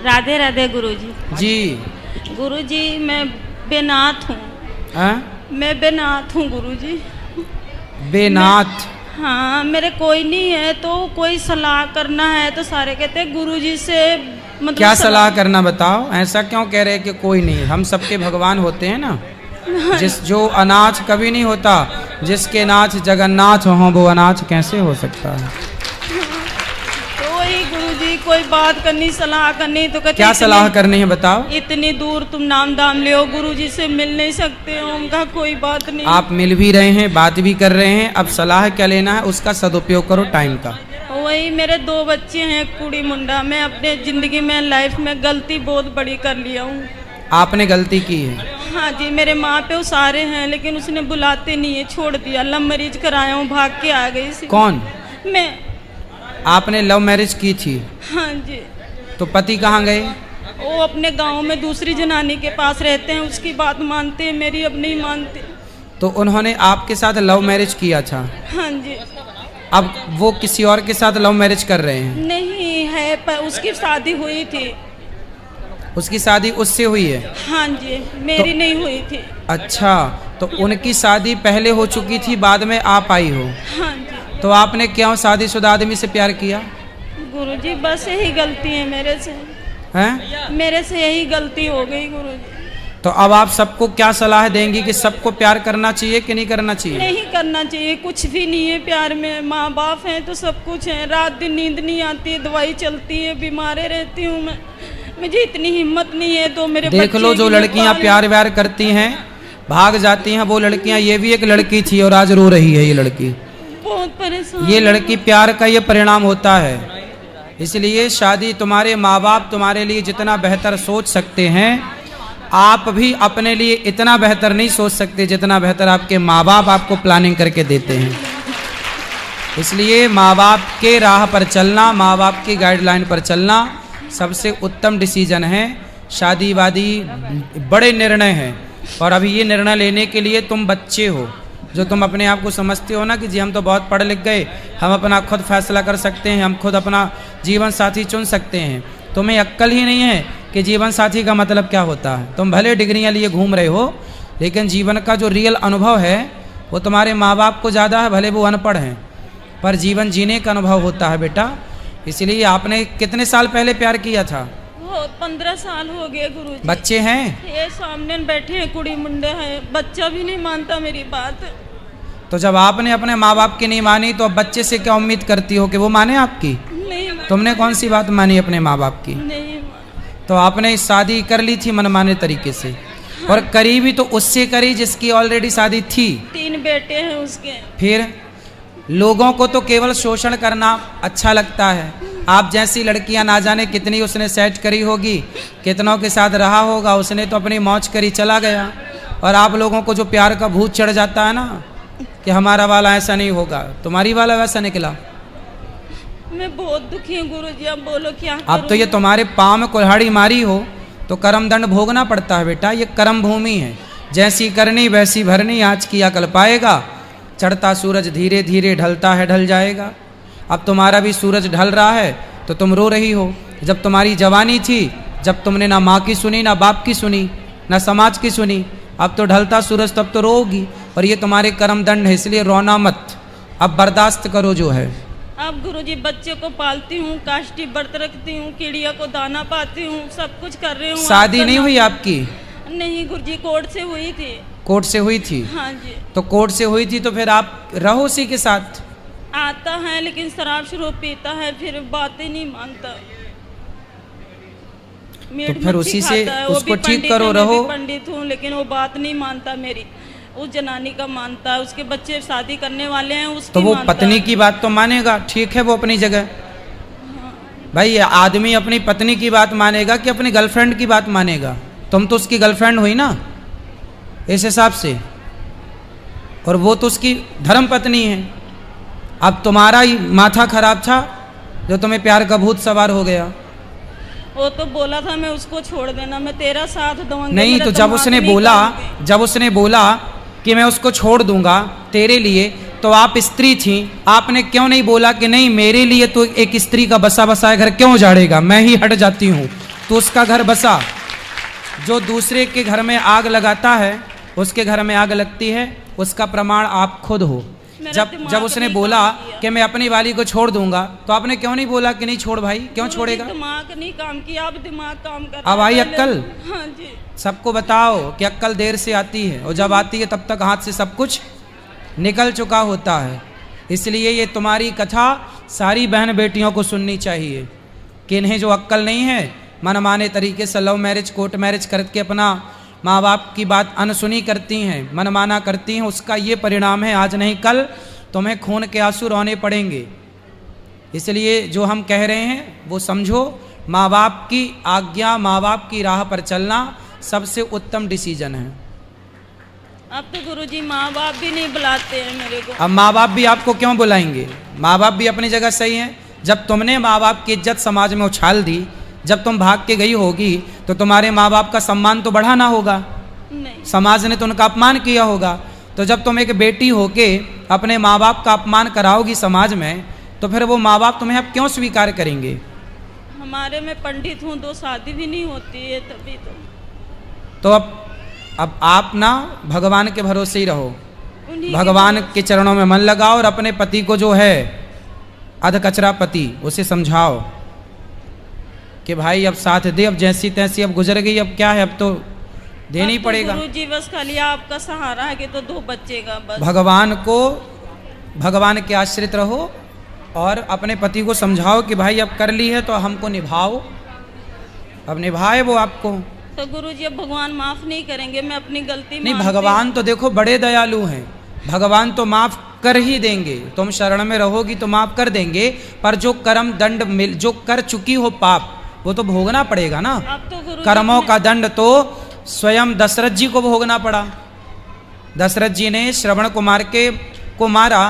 राधे राधे गुरुजी। जी गुरुजी मैं बेनाथ हूँ। मैं बेनाथ हूँ गुरुजी। बेनाथ? हाँ, मेरे कोई नहीं है तो कोई सलाह करना है तो सारे कहते हैं गुरुजी से मतलब क्या सलाह करना बताओ? ऐसा क्यों कह रहे कि कोई नहीं? हम सबके भगवान होते हैं ना। जो अनाथ कभी नहीं होता, जिसके नाथ जगन्नाथ हो वो अनाथ कैसे हो सकता है? तो वही गुरुजी कोई बात करनी, सलाह करनी तो कहते क्या सलाह करनी है बताओ? इतनी दूर तुम नाम दाम ले गुरुजी से मिल नहीं सकते हो। उनका कोई बात नहीं। आप मिल भी रहे हैं, बात भी कर रहे हैं, अब सलाह क्या लेना है उसका सदुपयोग करो टाइम का। वही मेरे 2 बच्चे हैं कुड़ी मुंडा। मैं अपने जिंदगी में लाइफ में गलती बहुत बड़ी कर लिया हूँ। आपने गलती की है? हाँ जी, मेरे माँ पे सारे हैं लेकिन उसने बुलाते नहीं है, छोड़ दिया। लव मैरिज कराया हूँ, भाग के आ गई। कौन? मैं। आपने लव मैरिज की थी? हाँ जी। तो पति कहाँ गए? वो अपने गांव में दूसरी जनानी के पास रहते हैं, उसकी बात मानते हैं, मेरी अब नहीं मानते। तो उन्होंने आपके साथ लव मैरिज किया था? हाँ जी। अब वो किसी और के साथ लव मैरिज कर रहे हैं? नहीं है, पर उसकी शादी हुई थी। उसकी शादी उससे हुई है? हाँ जी, मेरी नहीं हुई थी। अच्छा, तो उनकी शादी पहले हो चुकी थी, बाद में आप आई हो? हाँ जी। तो आपने क्यों शादीशुदा आदमी से प्यार किया? गुरुजी बस यही गलती है मेरे से। हैं? मेरे से यही गलती हो गई गुरुजी। तो अब आप सबको क्या सलाह देंगी कि सबको प्यार करना चाहिए कि नहीं करना चाहिए? नहीं करना चाहिए, कुछ भी नहीं है प्यार में। माँ बाप हैं तो सब कुछ है। रात दिन नींद नहीं आती है, दवाई चलती है, बीमारे रहती हूँ मैं। मुझे इतनी हिम्मत नहीं है तो मेरे देख लो, जो लड़कियां प्यार व्यार करती हैं भाग जाती हैं वो लड़कियां। ये भी एक लड़की थी और आज रो रही है ये लड़की। बहुत परेशान। ये लड़की प्यार का ये परिणाम होता है। इसलिए शादी, तुम्हारे माँ बाप तुम्हारे लिए जितना बेहतर सोच सकते हैं, आप भी अपने लिए इतना बेहतर नहीं सोच सकते जितना बेहतर आपके माँ बाप आपको प्लानिंग करके देते हैं। इसलिए माँ बाप के राह पर चलना, माँ बाप की गाइडलाइन पर चलना सबसे उत्तम डिसीजन है। शादी वादी बड़े निर्णय हैं और अभी ये निर्णय लेने के लिए तुम बच्चे हो, जो तुम अपने आप को समझते हो ना कि जी हम तो बहुत पढ़ लिख गए, हम अपना खुद फैसला कर सकते हैं, हम खुद अपना जीवन साथी चुन सकते हैं। तुम्हें अक्ल ही नहीं है कि जीवन साथी का मतलब क्या होता है। तुम भले डिग्रियां लिए घूम रहे हो, लेकिन जीवन का जो रियल अनुभव है वो तुम्हारे माँ बाप को ज़्यादा है। भले वो अनपढ़ हैं, पर जीवन जीने का अनुभव होता है बेटा। इसलिए आपने कितने साल पहले प्यार किया था? 15 साल हो गए गुरुजी। बच्चे हैं? ये सामने बैठे हैं, कुड़ी मुंडे हैं। बच्चा भी नहीं मानता मेरी बात। तो जब आपने अपने माँ बाप की नहीं मानी तो अब बच्चे से क्या उम्मीद करती हो कि वो माने आपकी? नहीं। तुमने कौन सी बात मानी अपने माँ बाप की? नहीं। तो आपने शादी कर ली थी मनमाने तरीके से। हाँ। और करी भी तो उससे करी जिसकी ऑलरेडी शादी थी। 3 बेटे हैं उसके। फिर लोगों को तो केवल शोषण करना अच्छा लगता है। आप जैसी लड़कियां ना जाने कितनी उसने सेट करी होगी, कितनों के साथ रहा होगा, उसने तो अपनी मौज करी चला गया। और आप लोगों को जो प्यार का भूत चढ़ जाता है ना कि हमारा वाला ऐसा नहीं होगा, तुम्हारी वाला वैसा निकला। मैं बहुत दुखी हूँ गुरुजी, अब बोलो क्या करूं? अब तो ये तुम्हारे पाँव में कुल्हाड़ी मारी हो तो कर्म दंड भोगना पड़ता है बेटा। ये कर्म भूमि है, जैसी करनी वैसी भरनी, आज किया कल पाएगा। चढ़ता सूरज धीरे धीरे ढलता है, ढल जाएगा। अब तुम्हारा भी सूरज ढल रहा है तो तुम रो रही हो। जब तुम्हारी जवानी थी, जब तुमने ना माँ की सुनी, ना बाप की सुनी, ना समाज की सुनी, अब तो ढलता सूरज, तब तो रोगी। और ये तुम्हारे कर्म दंड है, इसलिए रोना मत, अब बर्दाश्त करो जो है। अब गुरुजी बच्चे को पालती हूँ, काष्टी व्रत रखती हूँ, चिड़िया को दाना पाती हूँ, सब कुछ कर रही हूँ। शादी नहीं हुई आपकी? नहीं गुरुजी, कोर्ट से हुई थी। कोर्ट से हुई थी? हाँ जी। तो कोर्ट से हुई थी तो फिर आप रहो उसी के साथ? आता है लेकिन शराब शुरू पीता है, फिर बातें नहीं मानता। तो फिर उसी से उसको ठीक करो, रहो। पंडित हूँ लेकिन वो बात नहीं मानता मेरी। उस जनानी का मानता है, उसके बच्चे शादी करने वाले हैं उसकी। तो वो पत्नी की बात तो मानेगा, ठीक है, वो अपनी जगह। हाँ। भाई आदमी अपनी पत्नी की बात मानेगा कि अपनी गर्लफ्रेंड की बात मानेगा? तुम तो उसकी गर्लफ्रेंड हुई ना इस हिसाब से, और वो तो उसकी धर्म पत्नी है। अब तुम्हारा ही माथा खराब था जो तुम्हें प्यार का भूत सवार हो गया। वो तो बोला था मैं उसको छोड़ देना, मैं तेरा साथ दूंगी। नहीं, तो जब उसने बोला कि मैं उसको छोड़ दूंगा तेरे लिए, तो आप स्त्री थी, आपने क्यों नहीं बोला कि नहीं मेरे लिए तो एक स्त्री का बसा बसाया घर क्यों उजाड़ेगा, मैं ही हट जाती हूँ, तो उसका घर बसा। जो दूसरे के घर में आग लगाता है उसके घर में आग लगती है, उसका प्रमाण आप खुद हो। जब उसने बोला कि मैं अपनी वाली को छोड़ दूंगा, तो आपने क्यों नहीं बोला कि नहीं छोड़ भाई, क्यों छोड़ेगा? दिमाग नहीं काम किया, अब दिमाग काम कर अब आई अक्कल? हाँ जी। सबको बताओ कि अक्कल देर से आती है, और जब आती है तब तक हाथ से सब कुछ निकल चुका होता है। इसलिए ये तुम्हारी कथा सारी बहन बेटियों को सुननी चाहिए कि इन्हें जो अक्कल नहीं है, मनमाने तरीके से लव मैरिज कोर्ट मैरिज करके अपना माँ बाप की बात अनसुनी करती हैं, मनमाना करती हैं, उसका ये परिणाम है आज नहीं कल तुम्हें खून के आंसू रोने पड़ेंगे। इसलिए जो हम कह रहे हैं वो समझो, माँ बाप की आज्ञा, माँ बाप की राह पर चलना सबसे उत्तम डिसीजन है। अब तो गुरुजी माँ बाप भी नहीं बुलाते हैं मेरे को। अब माँ बाप भी आपको क्यों बुलाएंगे? माँ बाप भी अपनी जगह सही है। जब तुमने माँ बाप की इज्जत समाज में उछाल दी, जब तुम भाग के गई होगी, तो तुम्हारे माँ बाप का सम्मान तो बढ़ा ना होगा? नहीं। समाज ने तो उनका अपमान किया होगा। तो जब तुम एक बेटी होके अपने माँ बाप का अपमान कराओगी समाज में, तो फिर वो माँ बाप तुम्हें अब क्यों स्वीकार करेंगे? हमारे में पंडित हूँ, 2 शादी भी नहीं होती है तभी तो अब आप ना भगवान के भरोसे ही रहो, उन्हीं भगवान के चरणों में मन लगाओ, और अपने पति को जो है अधकचरा पति, उसे समझाओ कि भाई अब साथ दे, अब जैसी तैसी अब गुजर गई, अब क्या है, अब तो देना ही पड़ेगा। गुरुजी बस खाली आपका सहारा है कि तो 2 बच्चे का बस। भगवान के आश्रित रहो, और अपने पति को समझाओ कि भाई अब कर ली है तो हमको निभाओ, अब निभाए वो आपको। तो गुरुजी अब भगवान माफ नहीं करेंगे? मैं अपनी गलती नहीं, भगवान तो देखो बड़े दयालु हैं, भगवान तो माफ कर ही देंगे। तुम शरण में रहोगी तो माफ कर देंगे, पर जो कर्म दंड जो कर चुकी हो पाप, वो तो भोगना पड़ेगा ना। अब तो कर्मों का दंड तो स्वयं दशरथ जी को भोगना पड़ा। दशरथ जी ने श्रवण कुमार को मारा,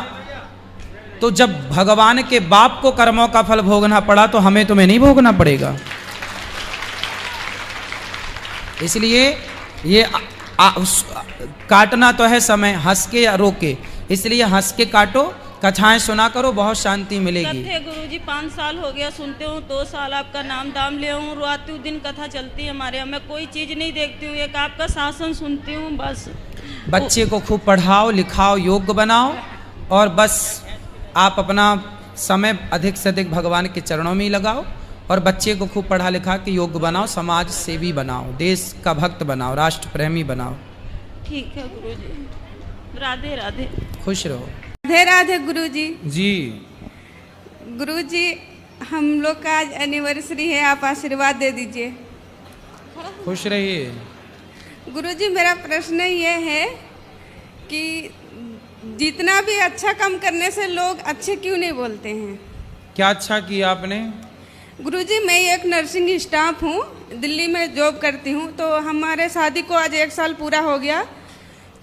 तो जब भगवान के बाप को कर्मों का फल भोगना पड़ा, तो हमें तुम्हें नहीं भोगना पड़ेगा? इसलिए ये काटना तो है समय, हंस के या रो के, इसलिए हंस के काटो, कथाएं सुना करो, बहुत शांति मिलेगी। कथे गुरुजी 5 साल हो गया सुनते हूँ, 2 साल आपका नाम दाम ले हूँ, रात दिन कथा चलती है हमारे यहाँ। मैं कोई चीज़ नहीं देखती हूँ, एक आपका शासन सुनती हूँ बस। बच्चे को खूब पढ़ाओ लिखाओ, योग्य बनाओ, और बस आप अपना समय अधिक से अधिक भगवान के चरणों में ही लगाओ, और बच्चे को खूब पढ़ा लिखा के योग्य बनाओ, समाज सेवी बनाओ, देश का भक्त बनाओ, राष्ट्र प्रेमी बनाओ। ठीक है गुरुजी, राधे राधे। खुश रहो। राधे राधे गुरुजी। जी गुरुजी, हम लोग का आज एनिवर्सरी है, आप आशीर्वाद दे दीजिए। खुश रहिए। गुरुजी, मेरा प्रश्न ये है कि जितना भी अच्छा काम करने से लोग अच्छे क्यों नहीं बोलते हैं? क्या अच्छा किया आपने? गुरुजी, मैं एक नर्सिंग स्टाफ हूँ, दिल्ली में जॉब करती हूँ। तो हमारे शादी को आज 1 साल पूरा हो गया।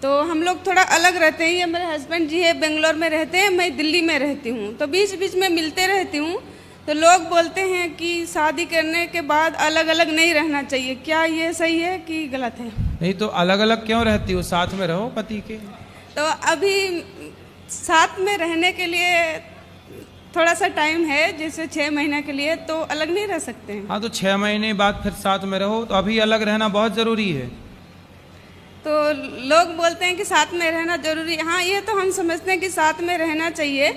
तो हम लोग थोड़ा अलग रहते हैं, ये मेरे हस्बैंड जी है बेंगलोर में रहते हैं, मैं दिल्ली में रहती हूँ। तो बीच बीच में मिलते रहती हूँ। तो लोग बोलते हैं कि शादी करने के बाद अलग अलग नहीं रहना चाहिए, क्या ये सही है कि गलत है? नहीं तो अलग अलग क्यों रहती हो, साथ में रहो पति के। तो अभी साथ में रहने के लिए थोड़ा सा टाइम है, जैसे 6 महीने के लिए, तो अलग नहीं रह सकते हैं। हाँ, तो 6 महीने बाद फिर साथ में रहो, तो अभी अलग रहना बहुत जरूरी है। तो लोग बोलते हैं कि साथ में रहना जरूरी है। हाँ, ये तो हम समझते हैं कि साथ में रहना चाहिए,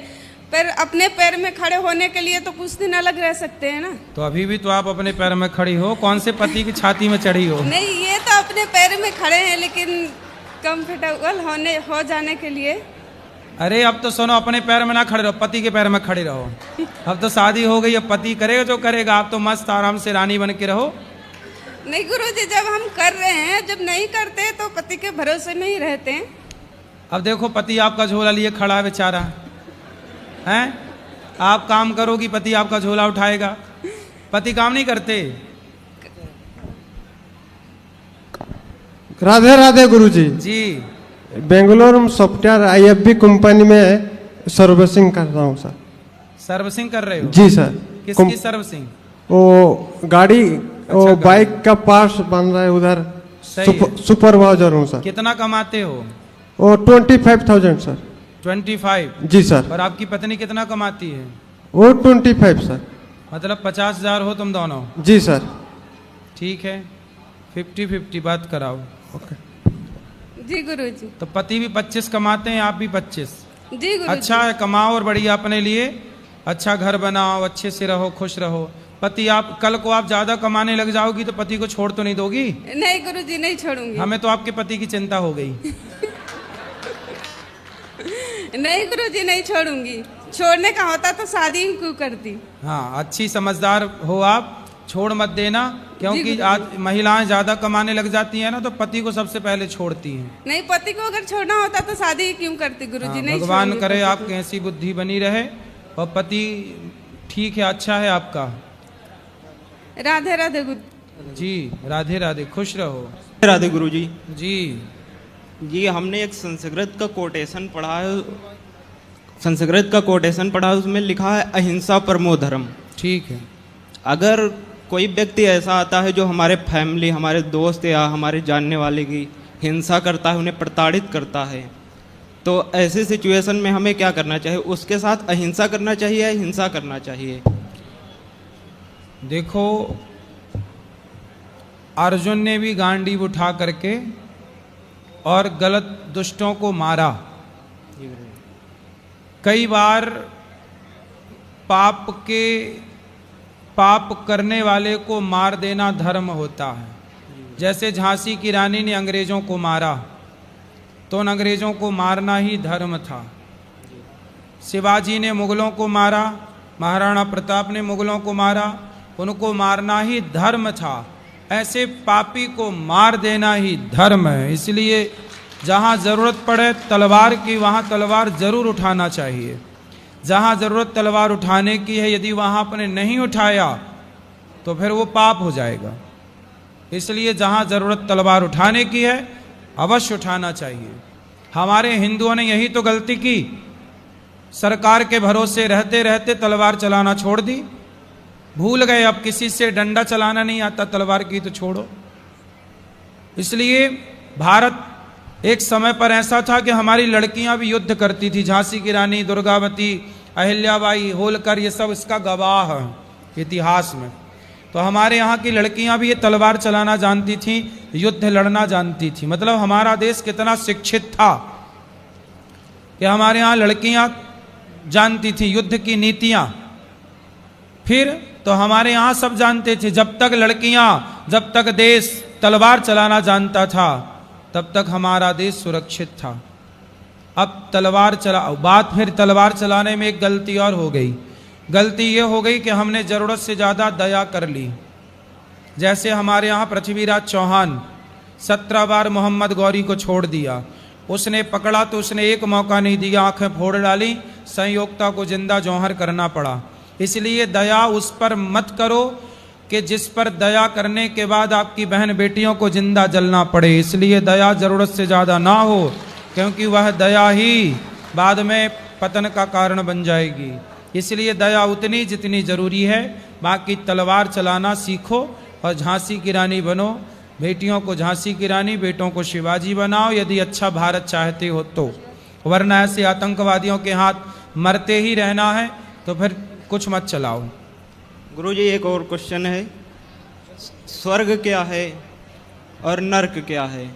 पर अपने पैर में खड़े होने के लिए तो कुछ दिन अलग रह सकते हैं ना। तो अभी भी तो आप अपने पैर में खड़ी हो, कौन से पति की छाती में चढ़ी हो? नहीं, ये तो अपने पैर में खड़े हैं, लेकिन कंफर्टेबल हो जाने के लिए। अरे अब तो सुनो, अपने पैर में ना खड़े रहो, पति के पैर में खड़े रहो। अब तो शादी हो गई, अब पति करेगा जो करेगा, आप तो मस्त आराम से रानी बन के रहो। नहीं गुरुजी, जब हम कर रहे हैं, जब नहीं करते तो पति के भरोसे में ही रहते हैं। अब देखो, पति आपका झोला लिए खड़ा है बेचारा, हैं? आप काम करोगी, पति आपका झोला उठाएगा। पति काम नहीं करते। राधे राधे गुरुजी। जी, बेंगलोर में सॉफ्टवेयर IFB कंपनी में सर्विसिंग कर रहा हूँ सर। सर्विसिंग कर रहे हो? जी सर। किसकी सर्विसिंग? वो गाड़ी, वो अच्छा, बाइक का पार्ट्स बन रहा है उधर। सही है। सुपरवाइजर हूँ सर। कितना कमाते हो? वो 25,000 सर। 25? जी सर। और आपकी पत्नी कितना कमाती है? वो 25 सर। मतलब 50,000 हो तुम दोनों? जी सर। ठीक है, 50-50 बात कराओ। ओके। जी गुरुजी। तो पति भी 25 कमाते हैं, आप भी 25। जी गुरुजी। अच्छा है, कमाओ और बढ़िया अपने लिए अच्छा घर बनाओ, अच्छे से रहो, खुश रहो। पति आप कल को आप ज्यादा कमाने लग जाओगी तो पति को छोड़ तो नहीं दोगी? नहीं गुरुजी, नहीं छोड़ूंगी। हमें तो आपके पति की चिंता हो गई। नहीं गुरुजी, नहीं छोड़ूंगी। छोड़ने का होता तो शादी ही क्यों करती। हाँ, अच्छी समझदार हो आप, छोड़ मत देना, क्योंकि गुरुजी। आज महिलाएं ज्यादा कमाने लग जाती हैं ना तो पति को सबसे पहले छोड़ती हैं। नहीं, पति को अगर छोड़ना होता तो शादी ही क्यों करती गुरुजी। हाँ, नहीं भगवान छोड़ूंगी करे पति को। आपकी ऐसी बुद्धि बनी रहे और पति ठीक है, अच्छा है आपका। राधे राधे गुरु जी, राधे राधे, खुश रहो। राधे गुरुजी। जी जी, हमने एक संस्कृत का कोटेशन पढ़ा है, संस्कृत का कोटेशन पढ़ा है, उसमें लिखा है अहिंसा परमो धर्म। ठीक है। अगर कोई व्यक्ति ऐसा आता है जो हमारे फैमिली, हमारे दोस्त या हमारे जानने वाले की हिंसा करता है, उन्हें प्रताड़ित करता है, तो ऐसी सिचुएशन में हमें क्या करना चाहिए? उसके साथ अहिंसा करना चाहिए या हिंसा करना चाहिए? देखो, अर्जुन ने भी गांडीव उठा करके और गलत दुष्टों को मारा। कई बार पाप करने वाले को मार देना धर्म होता है। जैसे झांसी की रानी ने अंग्रेजों को मारा तो उन अंग्रेजों को मारना ही धर्म था। शिवाजी ने मुगलों को मारा, महाराणा प्रताप ने मुगलों को मारा, उनको मारना ही धर्म था। ऐसे पापी को मार देना ही धर्म है। इसलिए जहाँ जरूरत पड़े तलवार की, वहाँ तलवार जरूर उठाना चाहिए। जहाँ जरूरत तलवार उठाने की है, यदि वहाँ आपने नहीं उठाया तो फिर वो पाप हो जाएगा। इसलिए जहाँ जरूरत तलवार उठाने की है अवश्य उठाना चाहिए। हमारे हिंदुओं ने यही तो गलती की, सरकार के भरोसे रहते रहते तलवार चलाना छोड़ दी। भूल गए अब किसी से डंडा चलाना नहीं आता, तलवार की तो छोड़ो। इसलिए भारत एक समय पर ऐसा था कि हमारी लड़कियां भी युद्ध करती थी। झांसी की रानी, दुर्गावती, अहिल्याबाई, होलकर, ये सब इसका गवाह है इतिहास में। तो हमारे यहाँ की लड़कियां भी ये तलवार चलाना जानती थी, युद्ध लड़ना जानती थी। मतलब हमारा देश कितना शिक्षित था कि हमारे यहाँ लड़कियां जानती थी युद्ध की नीतियां। फिर तो हमारे यहाँ सब जानते थे। जब तक देश तलवार चलाना जानता था तब तक हमारा देश सुरक्षित था। अब बात फिर तलवार चलाने में एक गलती और हो गई। गलती ये हो गई कि हमने जरूरत से ज्यादा दया कर ली। जैसे हमारे यहाँ पृथ्वीराज चौहान 17 बार मोहम्मद गौरी को छोड़ दिया। उसने पकड़ा तो उसने एक मौका नहीं दिया, आंखें फोड़ डाली, संयोक्ता को जिंदा जौहर करना पड़ा। इसलिए दया उस पर मत करो कि जिस पर दया करने के बाद आपकी बहन बेटियों को जिंदा जलना पड़े। इसलिए दया जरूरत से ज्यादा ना हो, क्योंकि वह दया ही बाद में पतन का कारण बन जाएगी। इसलिए दया उतनी जितनी जरूरी है। बाकी तलवार चलाना सीखो और झांसी की रानी बनो। बेटियों को झांसी की रानी, बेटों को शिवाजी बनाओ, यदि अच्छा भारत चाहते हो तो। वरना ऐसे आतंकवादियों के हाथ मरते ही रहना है तो फिर कुछ मत चलाओ। गुरुजी, एक और क्वेश्चन है, स्वर्ग क्या है और नर्क क्या है?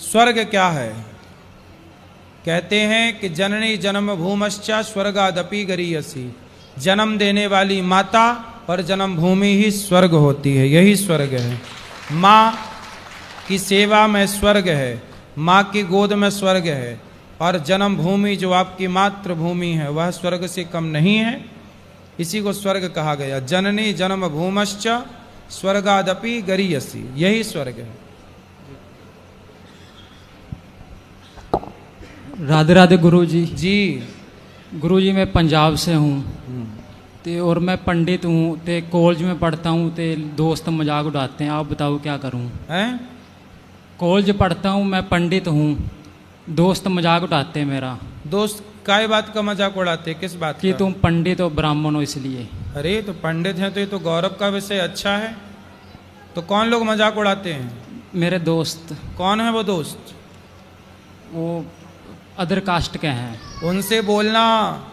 स्वर्ग क्या है? कहते हैं कि जननी जन्म भूमश्चा स्वर्गादपि गरीयसी। जन्म देने वाली माता और जन्म भूमि ही स्वर्ग होती है। यही स्वर्ग है। माँ की सेवा में स्वर्ग है, माँ की गोद में स्वर्ग है। और जन्म भूमि जो आपकी मातृभूमि है वह स्वर्ग से कम नहीं है। इसी को स्वर्ग कहा गया। जननी जन्म भूमश्च स्वर्गादपि गरीयसी, यही स्वर्ग है। राधे राधे गुरुजी। जी गुरुजी, मैं पंजाब से हूँ ते और मैं पंडित हूँ ते कॉलेज में पढ़ता हूँ ते दोस्त मजाक उड़ाते हैं। आप बताओ क्या करूँ? हैं? कॉलेज पढ़ता हूँ, मैं पंडित हूँ, दोस्त मजाक उड़ाते हैं मेरा। दोस्त काय बात का मजाक उड़ाते? किस बात कि का? तुम पंडित हो, ब्राह्मण हो, इसलिए। अरे तो पंडित हैं तो ये तो गौरव का विषय अच्छा है। तो कौन लोग मजाक उड़ाते हैं? मेरे दोस्त। कौन है वो दोस्त? वो अदर कास्ट के हैं। उनसे बोलना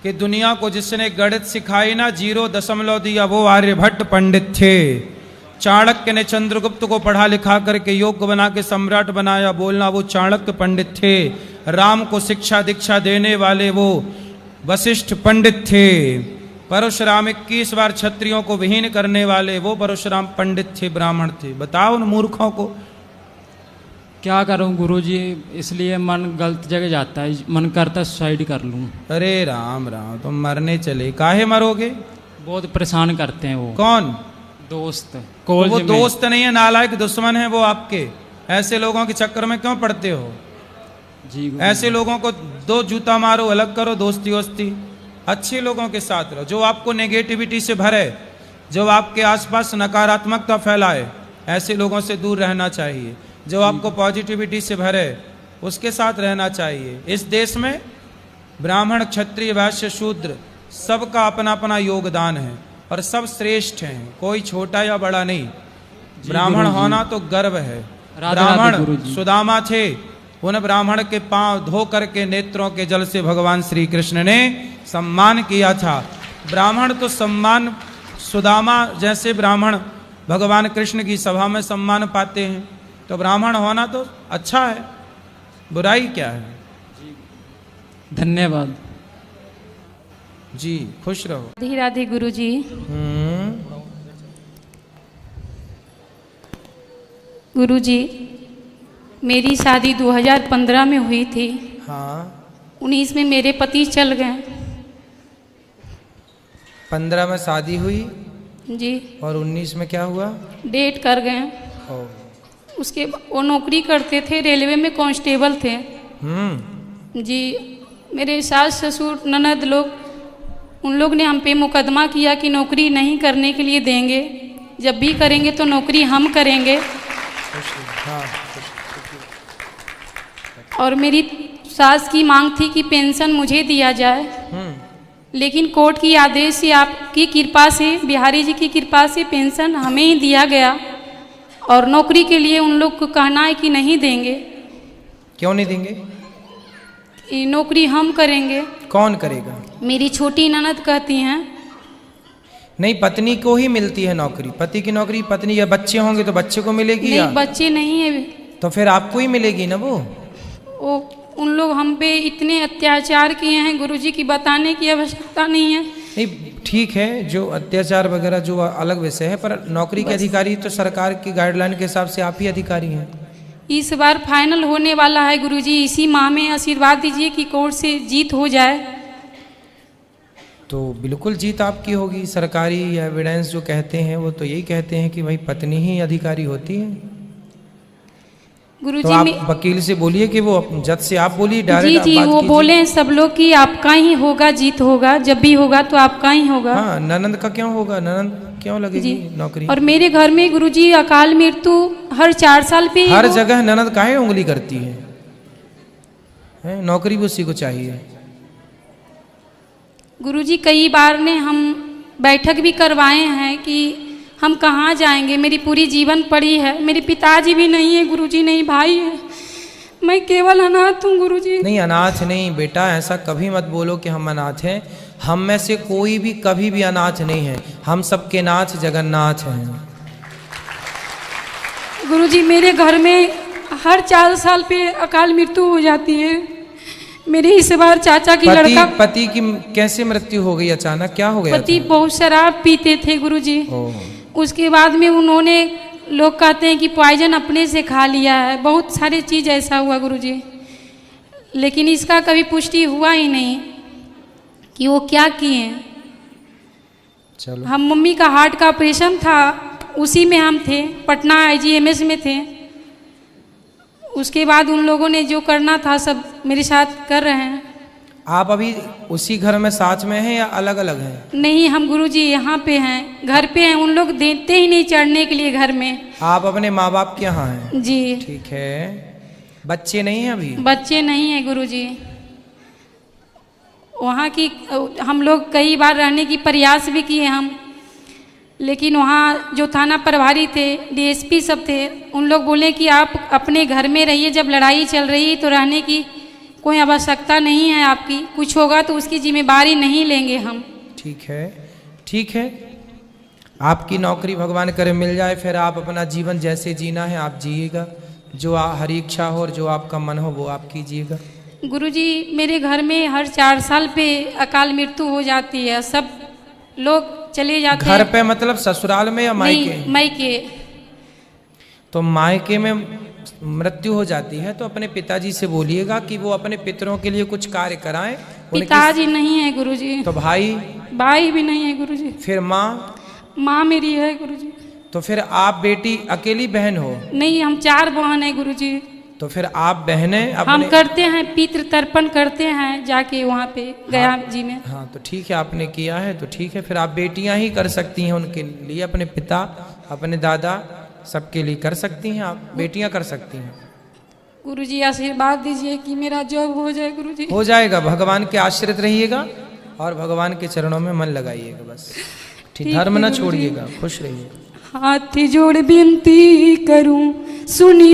कि दुनिया को जिसने गणित सिखाई ना 0 दशमलव दिया वो आर्यभट्ट पंडित थे। चाणक्य ने चंद्रगुप्त को पढ़ा लिखा करके योग्य बना के सम्राट बनाया, बोलना वो चाणक्य पंडित थे। राम को शिक्षा दीक्षा देने वाले वो वशिष्ठ पंडित थे। परशुराम 21 बार क्षत्रियों को विहीन करने वाले वो परशुराम पंडित थे, ब्राह्मण थे। बताओ उन मूर्खों को। क्या करूं गुरुजी, इसलिए मन गलत जगह जाता है, मन करता सुसाइड कर लूं। अरे राम राम, तुम मरने चले, काहे मरोगे? बहुत परेशान करते हैं वो। कौन? दोस्त। तो कॉलेज वो में। दोस्त नहीं है, नालायक दुश्मन है वो आपके। ऐसे लोगों के चक्कर में क्यों पड़ते हो? जी गुरुजी। ऐसे लोगों को दो जूता मारो, अलग करो, दोस्ती वोस्ती। अच्छे लोगों के साथ रहो, जो आपको नेगेटिविटी से भरे, जो आपके आसपास नकारात्मकता फैलाए, ऐसे लोगों से दूर रहना चाहिए। जो आपको पॉजिटिविटी से भरे, उसके साथ रहना चाहिए। इस देश में ब्राह्मण, क्षत्रिय, वैश्य, शूद्र सबका अपना अपना योगदान है और सब श्रेष्ठ हैं, कोई छोटा या बड़ा नहीं। ब्राह्मण होना तो गर्व है। ब्राह्मण सुदामा थे, उन ब्राह्मण के पांव धो करके नेत्रों के जल से भगवान श्री कृष्ण ने सम्मान किया था। ब्राह्मण तो सम्मान, सुदामा जैसे ब्राह्मण भगवान कृष्ण की सभा में सम्मान पाते हैं, तो ब्राह्मण होना तो अच्छा है, बुराई क्या है? धन्यवाद जी, खुश रहो। राधे राधे गुरुजी। गुरुजी, मेरी शादी 2015 में हुई थी। हाँ। 19 में मेरे पति चल गए। 15 में शादी हुई जी। और 19 में क्या हुआ? डेट कर गए। उसके वो नौकरी करते थे, रेलवे में कांस्टेबल थे। जी। मेरे सास ससुर ननद लोग, उन लोग ने हम पे मुकदमा किया कि नौकरी नहीं करने के लिए देंगे, जब भी करेंगे तो नौकरी हम करेंगे। और मेरी सास की मांग थी कि पेंशन मुझे दिया जाए, लेकिन कोर्ट की आदेश से, आपकी कृपा से, बिहारी जी की कृपा से पेंशन हमें ही दिया गया। और नौकरी के लिए उन लोग को कहना है कि नहीं देंगे। क्यों नहीं देंगे? कि नौकरी हम करेंगे। कौन करेगा? मेरी छोटी ननद कहती हैं। नहीं, पत्नी को ही मिलती है नौकरी, पति की नौकरी पत्नी, या बच्चे होंगे तो बच्चे को मिलेगी? नहीं, या बच्चे नहीं है। तो फिर आपको ही मिलेगी ना वो। उन लोग हम पे इतने अत्याचार किए हैं गुरुजी की बताने की आवश्यकता नहीं है। नहीं, ठीक है, जो अत्याचार वगैरह जो अलग विषय है, पर नौकरी के अधिकारी तो सरकार की गाइडलाइन के हिसाब से आप ही अधिकारी हैं। इस बार फाइनल होने वाला है गुरुजी, इसी माह में आशीर्वाद दीजिए कि कोर्ट से जीत हो जाए। तो बिल्कुल जीत आपकी होगी। सरकारी एविडेंस जो कहते हैं वो तो यही कहते हैं कि भाई पत्नी ही अधिकारी होती है। गुरुजी तो आप वकील से बोलिए कि वो जज से आप बोलिए डायरेक्ट। जी, वो बोले सब लोग कि आपका ही होगा, जीत होगा, जब भी होगा तो आपका ही होगा। हाँ, ननद का क्यों होगा? ननद क्यों लगेगी नौकरी? और मेरे घर में गुरुजी अकाल मृत्यु हर 4 साल पे हर जगह ननद काहे उंगली करती है? नौकरी भी उसी को चाहिए। गुरुजी कई बार ने हम बैठक भी करवाए हैं कि हम कहाँ जाएंगे, मेरी पूरी जीवन पड़ी है। मेरे पिताजी भी नहीं है गुरुजी, नहीं भाई है, मैं केवल अनाथ हूँ गुरुजी। नहीं, अनाथ नहीं बेटा, ऐसा कभी मत बोलो कि हम अनाथ हैं। हम में से कोई भी कभी भी अनाथ नहीं है, हम सबके नाथ जगन्नाथ हैं। गुरुजी मेरे घर में हर 4 साल पे अकाल मृत्यु हो जाती है। मेरे इस बार चाचा की लड़का, पति की कैसे मृत्यु हो गई अचानक? क्या हो गया? पति बहुत शराब पीते थे गुरुजी। उसके बाद में उन्होंने, लोग कहते हैं कि पॉइजन अपने से खा लिया है, बहुत सारे चीज ऐसा हुआ गुरुजी, लेकिन इसका कभी पुष्टि हुआ ही नहीं कि वो क्या किए। चलो, हम मम्मी का हार्ट का ऑपरेशन था, उसी में हम थे, पटना IGMS में थे। उसके बाद उन लोगों ने जो करना था सब मेरे साथ कर रहे हैं। आप अभी उसी घर में साथ में हैं या अलग अलग हैं? नहीं, हम गुरुजी यहाँ पे हैं, घर पे हैं। उन लोग देते ही नहीं चढ़ने के लिए घर में। आप अपने माँ बाप के यहाँ हैं? जी। ठीक है। बच्चे नहीं हैं अभी? बच्चे नहीं हैं गुरुजी। वहाँ की हम लोग कई बार रहने की प्रयास भी किए हम, लेकिन वहाँ जो थाना प्रभारी थे, DSP सब थे, उन लोग बोले कि आप अपने घर में रहिए, जब लड़ाई चल रही है तो रहने की कोई आवश्यकता नहीं है आपकी, कुछ होगा तो उसकी जिम्मेदारी नहीं लेंगे हम। ठीक है, ठीक है। आपकी नौकरी भगवान करे मिल जाए, फिर आप अपना जीवन जैसे जीना है आप जिएगा, जो हरी इच्छा हो और जो आपका मन हो वो आप कीजिएगा। गुरुजी मेरे घर में हर 4 साल पे अकाल मृत्यु हो जाती है, सब लोग चले जाते घर हैं। पे मतलब ससुराल में या मायके? नहीं, मायके। तो मायके में मृत्यु हो जाती है तो अपने पिताजी से बोलिएगा कि वो अपने पितरों के लिए कुछ कार्य कराएं। पिताजी नहीं है गुरुजी। तो भाई? भाई भी नहीं है गुरुजी। फिर माँ? माँ मेरी है गुरुजी। तो फिर आप बेटी अकेली बहन हो? नहीं, हम 4 बहन है गुरुजी। तो फिर आप बहनें हम करते हैं पितृ तर्पण करते हैं जाके वहाँ पे गया जी में। हाँ तो ठीक है, आपने किया है तो ठीक है, फिर आप बेटियां ही कर सकती हैं उनके लिए, अपने पिता अपने दादा सबके लिए कर सकती हैं, आप बेटियां कर सकती हैं। गुरुजी आशीर्वाद दीजिए कि मेरा जॉब हो जाए गुरुजी। हो जाएगा, भगवान के आश्रित रहिएगा और भगवान के चरणों में मन लगाइएगा बस। ठीक, धर्म न छोड़िएगा, खुश रहिए। हाथ जोड़ विनती करूं सुनी